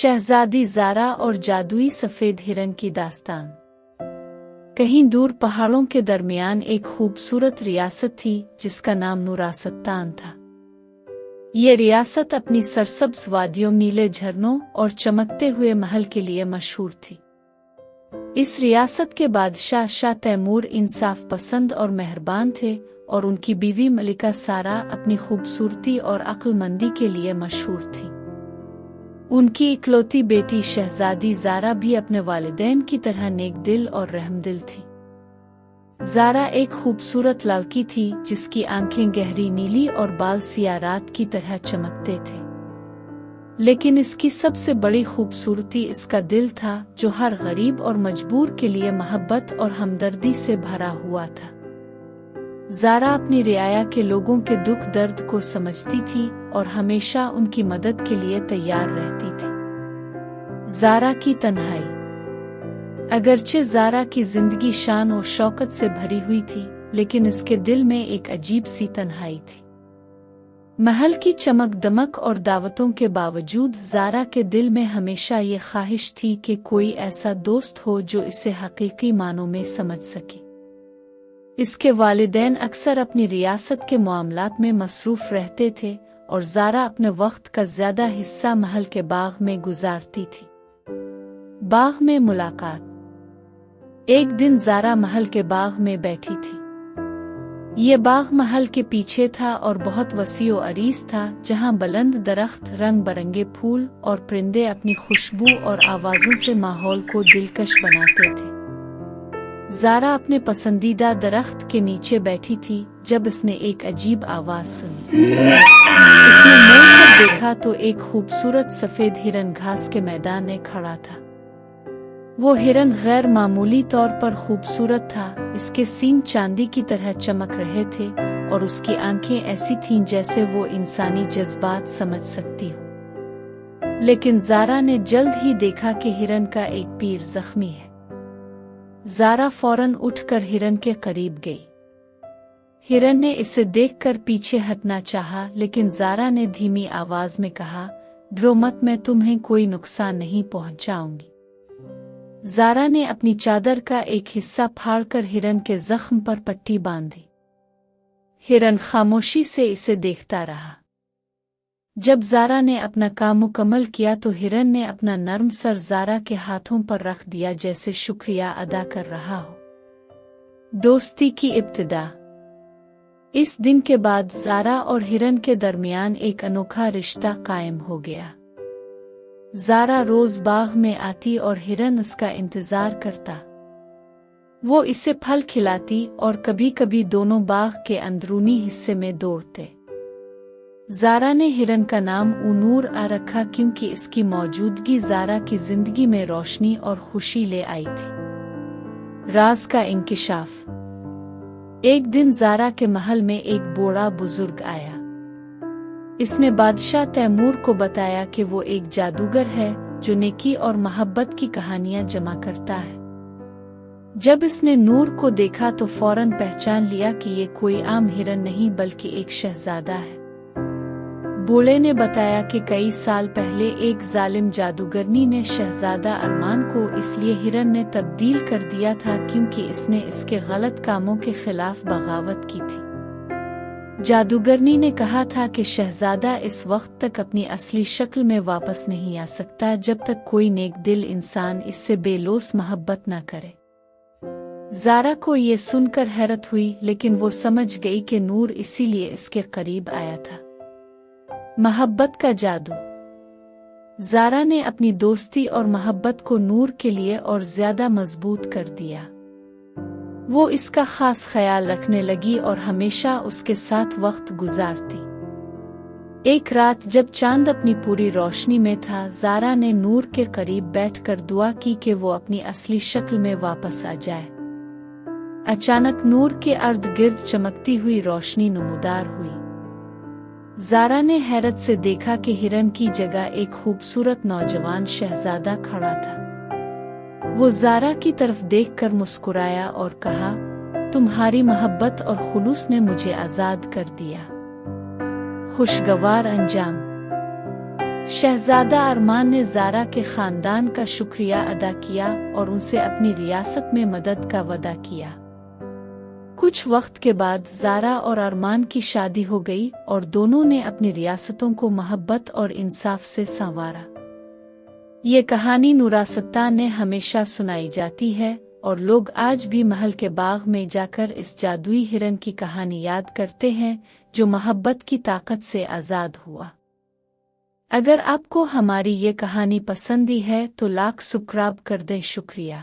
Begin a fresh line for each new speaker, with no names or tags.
शहजादी ज़ारा और जादुई सफ़ेद हिरन की दास्तान। कहीं दूर पहाड़ों के दरमियान एक खूबसूरत रियासत थी जिसका नाम नूरासतान था। ये रियासत अपनी सरसब्ज़ वादियों, नीले झरनों और चमकते हुए महल के लिए मशहूर थी। इस रियासत के बादशाह शाह तैमूर इंसाफ पसंद और मेहरबान थे और उनकी बीवी मलिका सारा अपनी खूबसूरती और अक्लमंदी के लिए मशहूर थी। उनकी इकलौती बेटी शहजादी ज़ारा भी अपने वालिदैन की तरह नेक दिल और रहमदिल थी। ज़ारा एक खूबसूरत लड़की थी जिसकी आंखें गहरी नीली और बाल सियाह रात की तरह चमकते थे। लेकिन इसकी सबसे बड़ी खूबसूरती इसका दिल था, जो हर गरीब और मजबूर के लिए मोहब्बत और हमदर्दी से भरा हुआ था। ज़ारा अपनी रियाया के लोगों के दुख दर्द को समझती थी और हमेशा उनकी मदद के लिए तैयार रहती थी। ज़ारा की तन्हाई। अगरचे ज़ारा की जिंदगी शान और शौकत से भरी हुई थी, लेकिन इसके दिल में एक अजीब सी तन्हाई थी। महल की चमक दमक और दावतों के बावजूद ज़ारा के दिल में हमेशा ये ख्वाहिश थी कि कोई ऐसा दोस्त हो जो इसे हकीकी मानों में समझ सके। इसके वालिदैन अक्सर अपनी रियासत के मामलात में मसरूफ रहते थे और ज़ारा अपने वक्त का ज्यादा हिस्सा महल के बाग में गुजारती थी। बाग में मुलाकात। एक दिन ज़ारा महल के बाग में बैठी थी। ये बाग महल के पीछे था और बहुत वसीओ अरीज था, जहां बुलंद दरख्त, रंग बरंगे फूल और परिंदे अपनी खुशबू और आवाजों से माहौल को दिलकश बनाते थे। ज़ारा अपने पसंदीदा दरख्त के नीचे बैठी थी जब इसने एक अजीब आवाज सुनी। इसने मुड़कर देखा तो एक खूबसूरत सफेद हिरन घास के मैदान में खड़ा था। वो हिरन गैर मामूली तौर पर खूबसूरत था। इसके सींग चांदी की तरह चमक रहे थे और उसकी आंखें ऐसी थीं जैसे वो इंसानी जज्बात समझ सकती हो। लेकिन ज़ारा ने जल्द ही देखा कि हिरन का एक पैर जख्मी है। ज़ारा फौरन उठकर हिरन के करीब गई। हिरन ने इसे देखकर पीछे हटना चाहा, लेकिन ज़ारा ने धीमी आवाज में कहा, डरो मत, मैं तुम्हें कोई नुकसान नहीं पहुंचाऊंगी। ज़ारा ने अपनी चादर का एक हिस्सा फाड़कर हिरन के जख्म पर पट्टी बांधी। हिरन खामोशी से इसे देखता रहा। जब ज़ारा ने अपना काम मुकम्मल किया तो हिरन ने अपना नर्म सर ज़ारा के हाथों पर रख दिया, जैसे शुक्रिया अदा कर रहा हो। दोस्ती की इब्तिदा। इस दिन के बाद ज़ारा और हिरन के दरमियान एक अनोखा रिश्ता कायम हो गया। ज़ारा रोज बाग में आती और हिरन उसका इंतजार करता। वो इसे फल खिलाती और कभी कभी दोनों बाग के अंदरूनी हिस्से में दौड़ते। ज़ारा ने हिरन का नाम उनूर रखा क्योंकि इसकी मौजूदगी ज़ारा की जिंदगी में रोशनी और खुशी ले आई थी। राज का इंकिशाफ। एक दिन ज़ारा के महल में एक बूढ़ा बुजुर्ग आया। इसने बादशाह तैमूर को बताया कि वो एक जादूगर है जो नेकी और मोहब्बत की कहानियां जमा करता है। जब इसने नूर को देखा तो फौरन पहचान लिया कि ये कोई आम हिरन नहीं बल्कि एक शहजादा है। बूढ़े ने बताया कि कई साल पहले एक जालिम जादूगरनी ने शहजादा अरमान को इसलिए हिरन ने तब्दील कर दिया था क्योंकि इसने इसके गलत कामों के खिलाफ बगावत की थी। जादूगरनी ने कहा था कि शहजादा इस वक्त तक अपनी असली शक्ल में वापस नहीं आ सकता जब तक कोई नेक दिल इंसान इससे बेलौस मोहब्बत न करे। ज़ारा को ये सुनकर हैरत हुई, लेकिन वो समझ गई कि नूर इसीलिए इसके करीब आया था। मोहब्बत का जादू। ज़ारा ने अपनी दोस्ती और मोहब्बत को नूर के लिए और ज्यादा मजबूत कर दिया। वो इसका खास ख्याल रखने लगी और हमेशा उसके साथ वक्त गुजारती। एक रात जब चांद अपनी पूरी रोशनी में था, ज़ारा ने नूर के करीब बैठकर दुआ की कि वो अपनी असली शक्ल में वापस आ जाए। अचानक नूर के अर्द गिर्द चमकती हुई रोशनी नमूदार हुई। ज़ारा ने हैरत से देखा कि हिरन की जगह एक खूबसूरत नौजवान शहजादा खड़ा था। वो ज़ारा की तरफ देखकर मुस्कुराया और कहा, तुम्हारी मोहब्बत और खुलूस ने मुझे आज़ाद कर दिया। खुशगवार अंजाम। شہزادہ ارمان نے زارا کے خاندان کا شکریہ ادا کیا اور ان سے اپنی ریاست میں مدد کا وعدہ کیا۔ کچھ وقت کے بعد زارا اور ارمان کی شادی ہو گئی اور دونوں نے اپنی ریاستوں کو محبت اور انصاف سے سنوارا۔ یہ کہانی نوراستان نے ہمیشہ سنائی جاتی ہے اور لوگ آج بھی محل کے باغ میں جا کر اس جادوئی ہرن کی کہانی یاد کرتے ہیں جو محبت کی طاقت سے آزاد ہوا۔ اگر آپ کو ہماری یہ کہانی پسندی ہے تو لاکھ سبسکرائب کر دیں۔ شکریہ۔